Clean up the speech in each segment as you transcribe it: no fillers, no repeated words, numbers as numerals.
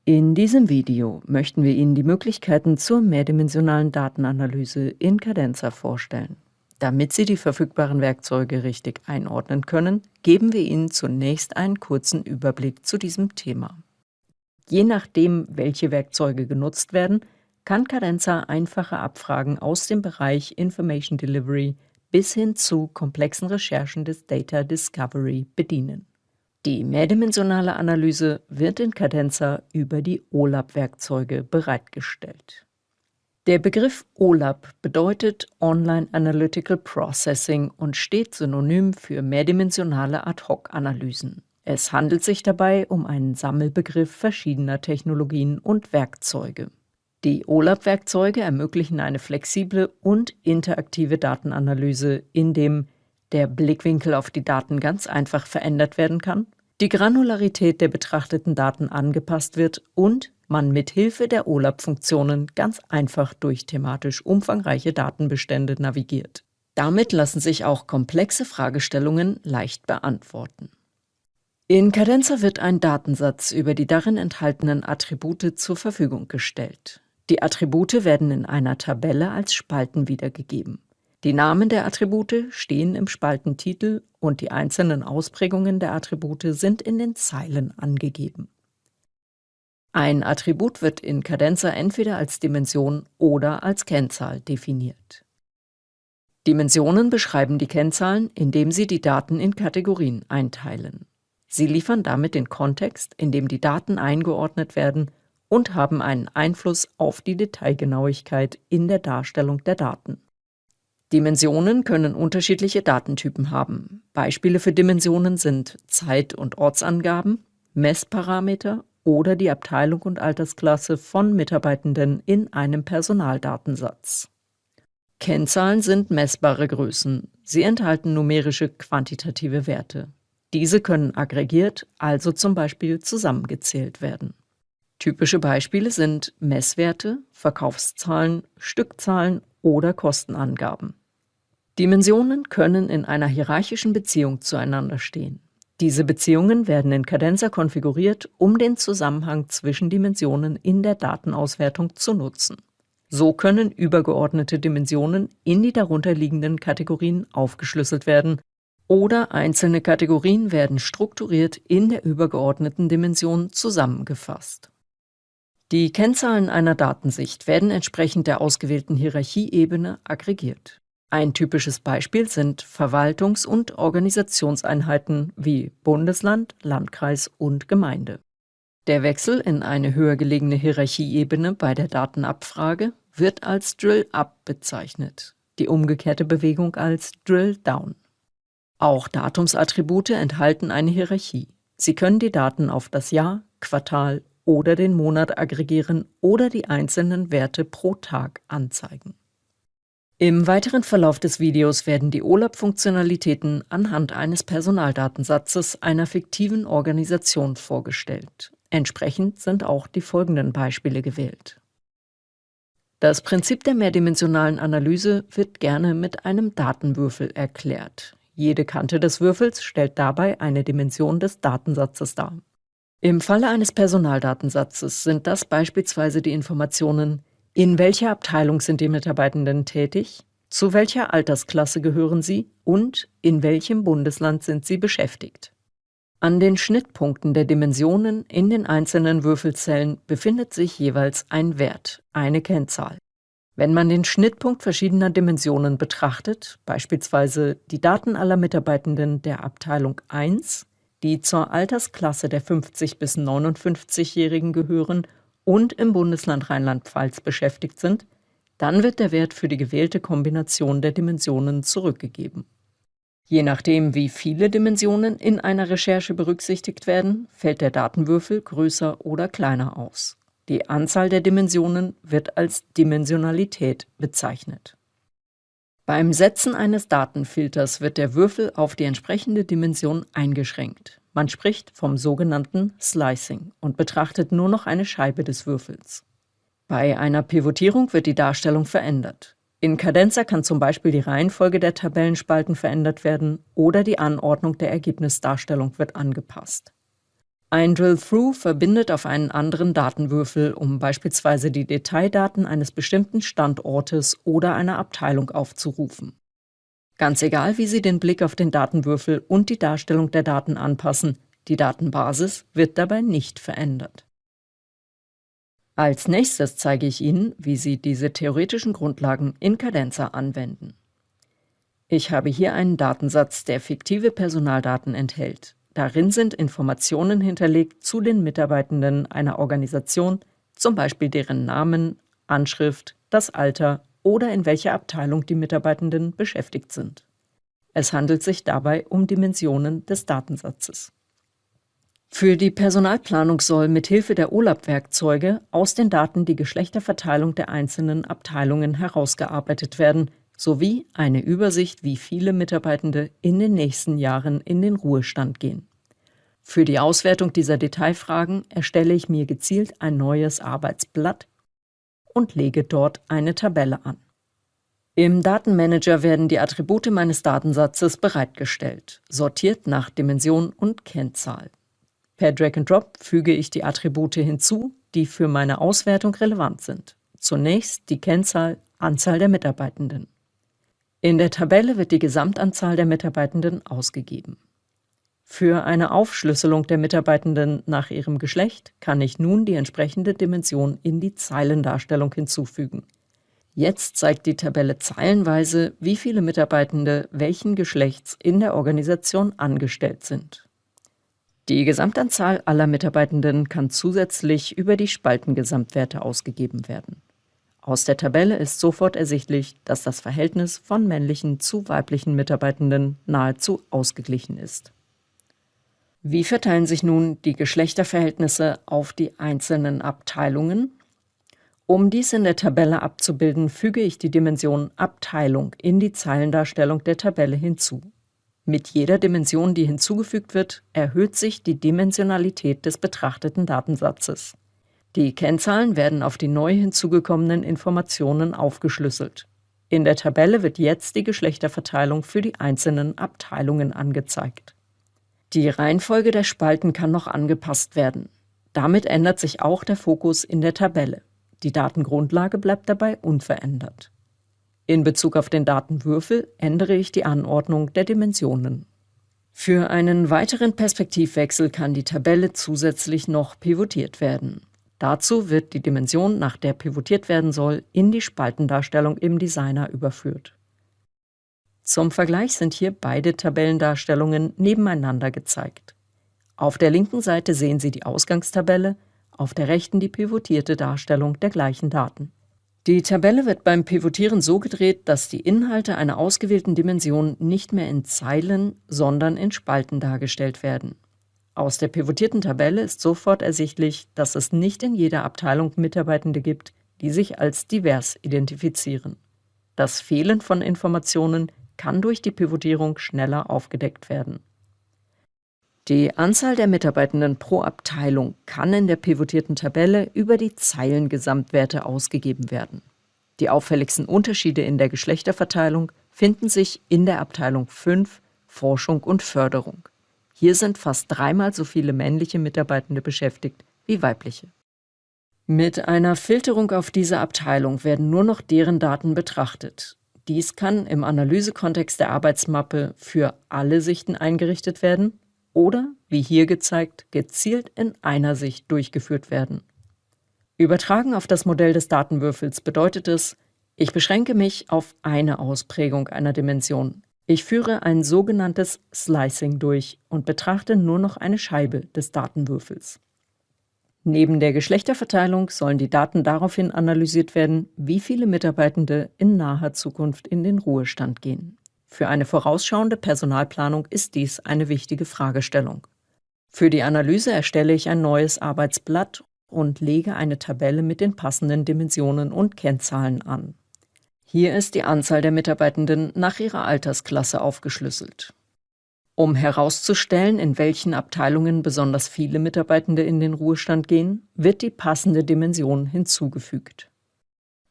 In diesem Video möchten wir Ihnen die Möglichkeiten zur mehrdimensionalen Datenanalyse in Cadenza vorstellen. Damit Sie die verfügbaren Werkzeuge richtig einordnen können, geben wir Ihnen zunächst einen kurzen Überblick zu diesem Thema. Je nachdem, welche Werkzeuge genutzt werden, kann Cadenza einfache Abfragen aus dem Bereich Information Delivery bis hin zu komplexen Recherchen des Data Discovery bedienen. Die mehrdimensionale Analyse wird in Cadenza über die OLAP-Werkzeuge bereitgestellt. Der Begriff OLAP bedeutet Online Analytical Processing und steht synonym für mehrdimensionale Ad-hoc-Analysen. Es handelt sich dabei um einen Sammelbegriff verschiedener Technologien und Werkzeuge. Die OLAP-Werkzeuge ermöglichen eine flexible und interaktive Datenanalyse, in dem der Blickwinkel auf die Daten ganz einfach verändert werden kann, die Granularität der betrachteten Daten angepasst wird und man mit Hilfe der OLAP-Funktionen ganz einfach durch thematisch umfangreiche Datenbestände navigiert. Damit lassen sich auch komplexe Fragestellungen leicht beantworten. In Cadenza wird ein Datensatz über die darin enthaltenen Attribute zur Verfügung gestellt. Die Attribute werden in einer Tabelle als Spalten wiedergegeben. Die Namen der Attribute stehen im Spaltentitel und die einzelnen Ausprägungen der Attribute sind in den Zeilen angegeben. Ein Attribut wird in Cadenza entweder als Dimension oder als Kennzahl definiert. Dimensionen beschreiben die Kennzahlen, indem sie die Daten in Kategorien einteilen. Sie liefern damit den Kontext, in dem die Daten eingeordnet werden und haben einen Einfluss auf die Detailgenauigkeit in der Darstellung der Daten. Dimensionen können unterschiedliche Datentypen haben. Beispiele für Dimensionen sind Zeit- und Ortsangaben, Messparameter oder die Abteilung und Altersklasse von Mitarbeitenden in einem Personaldatensatz. Kennzahlen sind messbare Größen. Sie enthalten numerische quantitative Werte. Diese können aggregiert, also zum Beispiel zusammengezählt werden. Typische Beispiele sind Messwerte, Verkaufszahlen, Stückzahlen oder Kostenangaben. Dimensionen können in einer hierarchischen Beziehung zueinander stehen. Diese Beziehungen werden in Cadenza konfiguriert, um den Zusammenhang zwischen Dimensionen in der Datenauswertung zu nutzen. So können übergeordnete Dimensionen in die darunterliegenden Kategorien aufgeschlüsselt werden oder einzelne Kategorien werden strukturiert in der übergeordneten Dimension zusammengefasst. Die Kennzahlen einer Datensicht werden entsprechend der ausgewählten Hierarchieebene aggregiert. Ein typisches Beispiel sind Verwaltungs- und Organisationseinheiten wie Bundesland, Landkreis und Gemeinde. Der Wechsel in eine höher gelegene Hierarchieebene bei der Datenabfrage wird als Drill-Up bezeichnet, die umgekehrte Bewegung als Drill-Down. Auch Datumsattribute enthalten eine Hierarchie. Sie können die Daten auf das Jahr, Quartal oder den Monat aggregieren oder die einzelnen Werte pro Tag anzeigen. Im weiteren Verlauf des Videos werden die OLAP-Funktionalitäten anhand eines Personaldatensatzes einer fiktiven Organisation vorgestellt. Entsprechend sind auch die folgenden Beispiele gewählt. Das Prinzip der mehrdimensionalen Analyse wird gerne mit einem Datenwürfel erklärt. Jede Kante des Würfels stellt dabei eine Dimension des Datensatzes dar. Im Falle eines Personaldatensatzes sind das beispielsweise die Informationen: In welcher Abteilung sind die Mitarbeitenden tätig? Zu welcher Altersklasse gehören sie? Und in welchem Bundesland sind sie beschäftigt? An den Schnittpunkten der Dimensionen in den einzelnen Würfelzellen befindet sich jeweils ein Wert, eine Kennzahl. Wenn man den Schnittpunkt verschiedener Dimensionen betrachtet, beispielsweise die Daten aller Mitarbeitenden der Abteilung 1, die zur Altersklasse der 50- bis 59-Jährigen gehören und im Bundesland Rheinland-Pfalz beschäftigt sind, dann wird der Wert für die gewählte Kombination der Dimensionen zurückgegeben. Je nachdem, wie viele Dimensionen in einer Recherche berücksichtigt werden, fällt der Datenwürfel größer oder kleiner aus. Die Anzahl der Dimensionen wird als Dimensionalität bezeichnet. Beim Setzen eines Datenfilters wird der Würfel auf die entsprechende Dimension eingeschränkt. Man spricht vom sogenannten Slicing und betrachtet nur noch eine Scheibe des Würfels. Bei einer Pivotierung wird die Darstellung verändert. In Cadenza kann zum Beispiel die Reihenfolge der Tabellenspalten verändert werden oder die Anordnung der Ergebnisdarstellung wird angepasst. Ein Drill-Through verbindet auf einen anderen Datenwürfel, um beispielsweise die Detaildaten eines bestimmten Standortes oder einer Abteilung aufzurufen. Ganz egal, wie Sie den Blick auf den Datenwürfel und die Darstellung der Daten anpassen, die Datenbasis wird dabei nicht verändert. Als nächstes zeige ich Ihnen, wie Sie diese theoretischen Grundlagen in Cadenza anwenden. Ich habe hier einen Datensatz, der fiktive Personaldaten enthält. Darin sind Informationen hinterlegt zu den Mitarbeitenden einer Organisation, zum Beispiel deren Namen, Anschrift, das Alter oder in welcher Abteilung die Mitarbeitenden beschäftigt sind. Es handelt sich dabei um Dimensionen des Datensatzes. Für die Personalplanung soll mithilfe der OLAP-Werkzeuge aus den Daten die Geschlechterverteilung der einzelnen Abteilungen herausgearbeitet werden, sowie eine Übersicht, wie viele Mitarbeitende in den nächsten Jahren in den Ruhestand gehen. Für die Auswertung dieser Detailfragen erstelle ich mir gezielt ein neues Arbeitsblatt und lege dort eine Tabelle an. Im Datenmanager werden die Attribute meines Datensatzes bereitgestellt, sortiert nach Dimension und Kennzahl. Per Drag and Drop füge ich die Attribute hinzu, die für meine Auswertung relevant sind. Zunächst die Kennzahl Anzahl der Mitarbeitenden. In der Tabelle wird die Gesamtanzahl der Mitarbeitenden ausgegeben. Für eine Aufschlüsselung der Mitarbeitenden nach ihrem Geschlecht kann ich nun die entsprechende Dimension in die Zeilendarstellung hinzufügen. Jetzt zeigt die Tabelle zeilenweise, wie viele Mitarbeitende welchen Geschlechts in der Organisation angestellt sind. Die Gesamtanzahl aller Mitarbeitenden kann zusätzlich über die Spaltengesamtwerte ausgegeben werden. Aus der Tabelle ist sofort ersichtlich, dass das Verhältnis von männlichen zu weiblichen Mitarbeitenden nahezu ausgeglichen ist. Wie verteilen sich nun die Geschlechterverhältnisse auf die einzelnen Abteilungen? Um dies in der Tabelle abzubilden, füge ich die Dimension Abteilung in die Zeilendarstellung der Tabelle hinzu. Mit jeder Dimension, die hinzugefügt wird, erhöht sich die Dimensionalität des betrachteten Datensatzes. Die Kennzahlen werden auf die neu hinzugekommenen Informationen aufgeschlüsselt. In der Tabelle wird jetzt die Geschlechterverteilung für die einzelnen Abteilungen angezeigt. Die Reihenfolge der Spalten kann noch angepasst werden. Damit ändert sich auch der Fokus in der Tabelle. Die Datengrundlage bleibt dabei unverändert. In Bezug auf den Datenwürfel ändere ich die Anordnung der Dimensionen. Für einen weiteren Perspektivwechsel kann die Tabelle zusätzlich noch pivotiert werden. Dazu wird die Dimension, nach der pivotiert werden soll, in die Spaltendarstellung im Designer überführt. Zum Vergleich sind hier beide Tabellendarstellungen nebeneinander gezeigt. Auf der linken Seite sehen Sie die Ausgangstabelle, auf der rechten die pivotierte Darstellung der gleichen Daten. Die Tabelle wird beim Pivotieren so gedreht, dass die Inhalte einer ausgewählten Dimension nicht mehr in Zeilen, sondern in Spalten dargestellt werden. Aus der pivotierten Tabelle ist sofort ersichtlich, dass es nicht in jeder Abteilung Mitarbeitende gibt, die sich als divers identifizieren. Das Fehlen von Informationen kann durch die Pivotierung schneller aufgedeckt werden. Die Anzahl der Mitarbeitenden pro Abteilung kann in der pivotierten Tabelle über die Zeilengesamtwerte ausgegeben werden. Die auffälligsten Unterschiede in der Geschlechterverteilung finden sich in der Abteilung 5 Forschung und Förderung. Hier sind fast 3-mal so viele männliche Mitarbeitende beschäftigt wie weibliche. Mit einer Filterung auf diese Abteilung werden nur noch deren Daten betrachtet. Dies kann im Analysekontext der Arbeitsmappe für alle Sichten eingerichtet werden oder, wie hier gezeigt, gezielt in einer Sicht durchgeführt werden. Übertragen auf das Modell des Datenwürfels bedeutet es, ich beschränke mich auf eine Ausprägung einer Dimension. Ich führe ein sogenanntes Slicing durch und betrachte nur noch eine Scheibe des Datenwürfels. Neben der Geschlechterverteilung sollen die Daten daraufhin analysiert werden, wie viele Mitarbeitende in naher Zukunft in den Ruhestand gehen. Für eine vorausschauende Personalplanung ist dies eine wichtige Fragestellung. Für die Analyse erstelle ich ein neues Arbeitsblatt und lege eine Tabelle mit den passenden Dimensionen und Kennzahlen an. Hier ist die Anzahl der Mitarbeitenden nach ihrer Altersklasse aufgeschlüsselt. Um herauszustellen, in welchen Abteilungen besonders viele Mitarbeitende in den Ruhestand gehen, wird die passende Dimension hinzugefügt.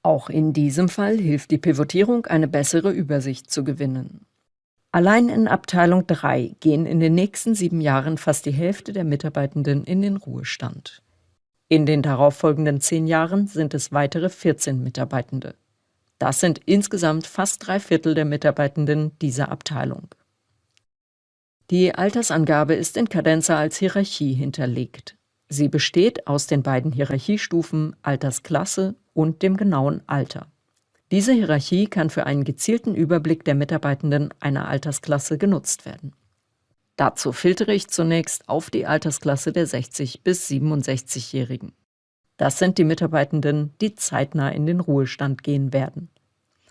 Auch in diesem Fall hilft die Pivotierung, eine bessere Übersicht zu gewinnen. Allein in Abteilung 3 gehen in den nächsten 7 Jahren fast die Hälfte der Mitarbeitenden in den Ruhestand. In den darauffolgenden 10 Jahren sind es weitere 14 Mitarbeitende. Das sind insgesamt fast 3/4 der Mitarbeitenden dieser Abteilung. Die Altersangabe ist in Cadenza als Hierarchie hinterlegt. Sie besteht aus den beiden Hierarchiestufen Altersklasse und dem genauen Alter. Diese Hierarchie kann für einen gezielten Überblick der Mitarbeitenden einer Altersklasse genutzt werden. Dazu filtere ich zunächst auf die Altersklasse der 60- bis 67-Jährigen. Das sind die Mitarbeitenden, die zeitnah in den Ruhestand gehen werden.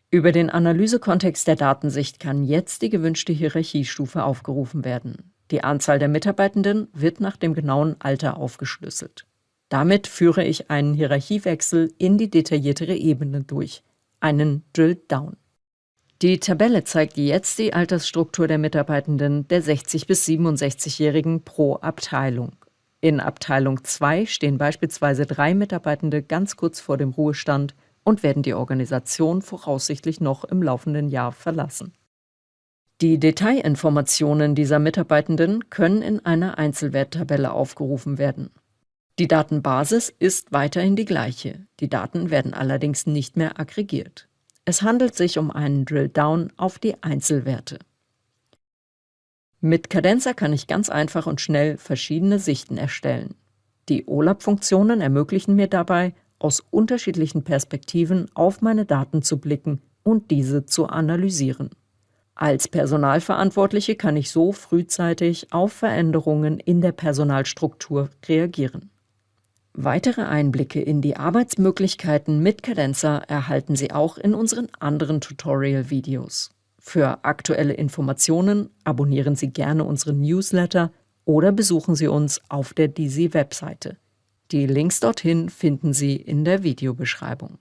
Über den Analysekontext der Datensicht kann jetzt die gewünschte Hierarchiestufe aufgerufen werden. Die Anzahl der Mitarbeitenden wird nach dem genauen Alter aufgeschlüsselt. Damit führe ich einen Hierarchiewechsel in die detailliertere Ebene durch, einen Drill Down. Die Tabelle zeigt jetzt die Altersstruktur der Mitarbeitenden der 60- bis 67-Jährigen pro Abteilung. In Abteilung 2 stehen beispielsweise 3 Mitarbeitende ganz kurz vor dem Ruhestand und werden die Organisation voraussichtlich noch im laufenden Jahr verlassen. Die Detailinformationen dieser Mitarbeitenden können in einer Einzelwerttabelle aufgerufen werden. Die Datenbasis ist weiterhin die gleiche, die Daten werden allerdings nicht mehr aggregiert. Es handelt sich um einen Drill-Down auf die Einzelwerte. Mit Cadenza kann ich ganz einfach und schnell verschiedene Sichten erstellen. Die OLAP-Funktionen ermöglichen mir dabei, aus unterschiedlichen Perspektiven auf meine Daten zu blicken und diese zu analysieren. Als Personalverantwortliche kann ich so frühzeitig auf Veränderungen in der Personalstruktur reagieren. Weitere Einblicke in die Arbeitsmöglichkeiten mit Cadenza erhalten Sie auch in unseren anderen Tutorial-Videos. Für aktuelle Informationen abonnieren Sie gerne unseren Newsletter oder besuchen Sie uns auf der DISI-Webseite. Die Links dorthin finden Sie in der Videobeschreibung.